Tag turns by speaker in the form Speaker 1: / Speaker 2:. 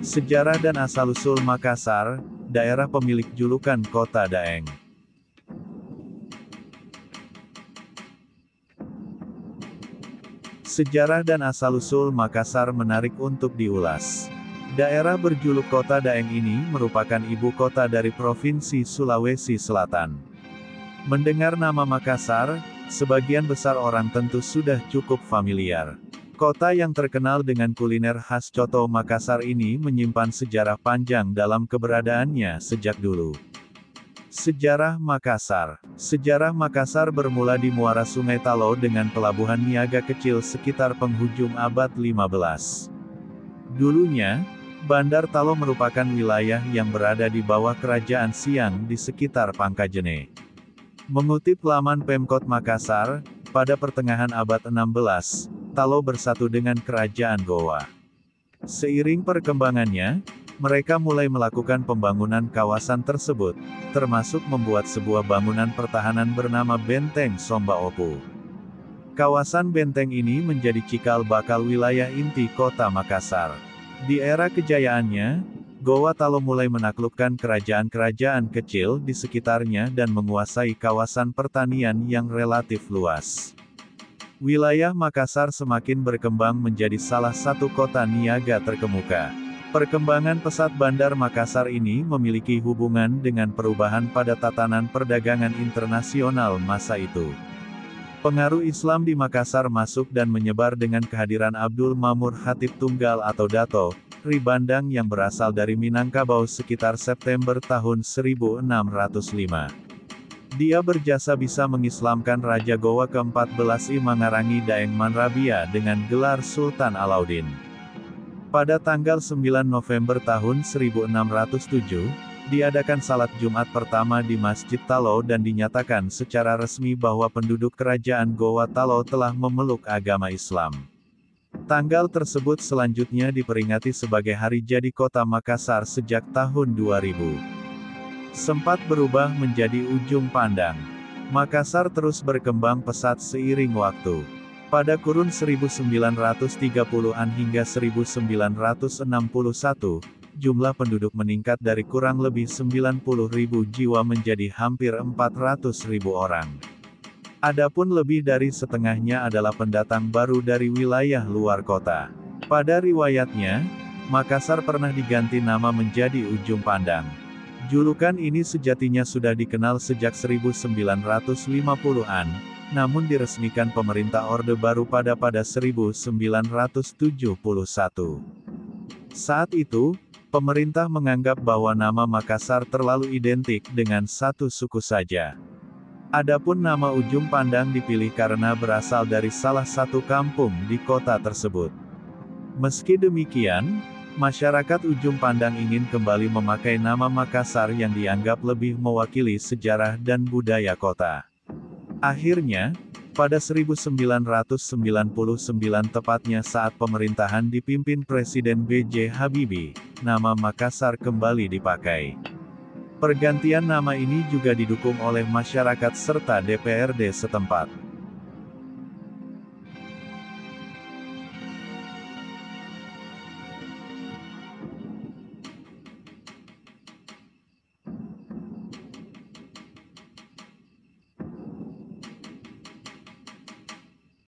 Speaker 1: Sejarah dan asal-usul Makassar, daerah pemilik julukan Kota Daeng. Sejarah dan asal-usul Makassar menarik untuk diulas. Daerah berjuluk Kota Daeng ini merupakan ibu kota dari Provinsi Sulawesi Selatan. Mendengar nama Makassar, sebagian besar orang tentu sudah cukup familiar. Kota yang terkenal dengan kuliner khas Coto Makassar ini menyimpan sejarah panjang dalam keberadaannya sejak dulu. Sejarah Makassar. Sejarah Makassar bermula di muara Sungai Talo dengan pelabuhan niaga kecil sekitar penghujung abad 15. Dulunya, Bandar Talo merupakan wilayah yang berada di bawah Kerajaan Siang di sekitar Pangkajene. Mengutip laman Pemkot Makassar, pada pertengahan abad 16, Talo bersatu dengan Kerajaan Gowa. Seiring perkembangannya, mereka mulai melakukan pembangunan kawasan tersebut, termasuk membuat sebuah bangunan pertahanan bernama Benteng Somba Opu. Kawasan benteng ini menjadi cikal bakal wilayah inti kota Makassar. Di era kejayaannya, Gowa Talo mulai menaklukkan kerajaan-kerajaan kecil di sekitarnya dan menguasai kawasan pertanian yang relatif luas. Wilayah Makassar semakin berkembang menjadi salah satu kota niaga terkemuka. Perkembangan pesat Bandar Makassar ini memiliki hubungan dengan perubahan pada tatanan perdagangan internasional masa itu. Pengaruh Islam di Makassar masuk dan menyebar dengan kehadiran Abdul Mamur Khatib Tunggal atau Dato. Ri Bandang yang berasal dari Minangkabau sekitar September tahun 1605. Dia berjasa bisa mengislamkan Raja Gowa ke-14 I Mangarangi Daeng Manrabia dengan gelar Sultan Alauddin. Pada tanggal 9 November tahun 1607, diadakan salat Jumat pertama di Masjid Talo dan dinyatakan secara resmi bahwa penduduk kerajaan Gowa Talo telah memeluk agama Islam. Tanggal tersebut selanjutnya diperingati sebagai hari jadi kota Makassar sejak tahun 2000. Sempat berubah menjadi ujung pandang. Makassar terus berkembang pesat seiring waktu. Pada kurun 1930-an hingga 1961, jumlah penduduk meningkat dari kurang lebih 90.000 jiwa menjadi hampir 400.000 orang. Adapun lebih dari setengahnya adalah pendatang baru dari wilayah luar kota. Pada riwayatnya, Makassar pernah diganti nama menjadi Ujung Pandang. Julukan ini sejatinya sudah dikenal sejak 1950-an, namun diresmikan pemerintah Orde Baru pada 1971. Saat itu, pemerintah menganggap bahwa nama Makassar terlalu identik dengan satu suku saja. Adapun nama Ujung Pandang dipilih karena berasal dari salah satu kampung di kota tersebut. Meski demikian, masyarakat Ujung Pandang ingin kembali memakai nama Makassar yang dianggap lebih mewakili sejarah dan budaya kota. Akhirnya, pada 1999 tepatnya saat pemerintahan dipimpin Presiden B.J. Habibie, nama Makassar kembali dipakai. Pergantian nama ini juga didukung oleh masyarakat serta DPRD setempat.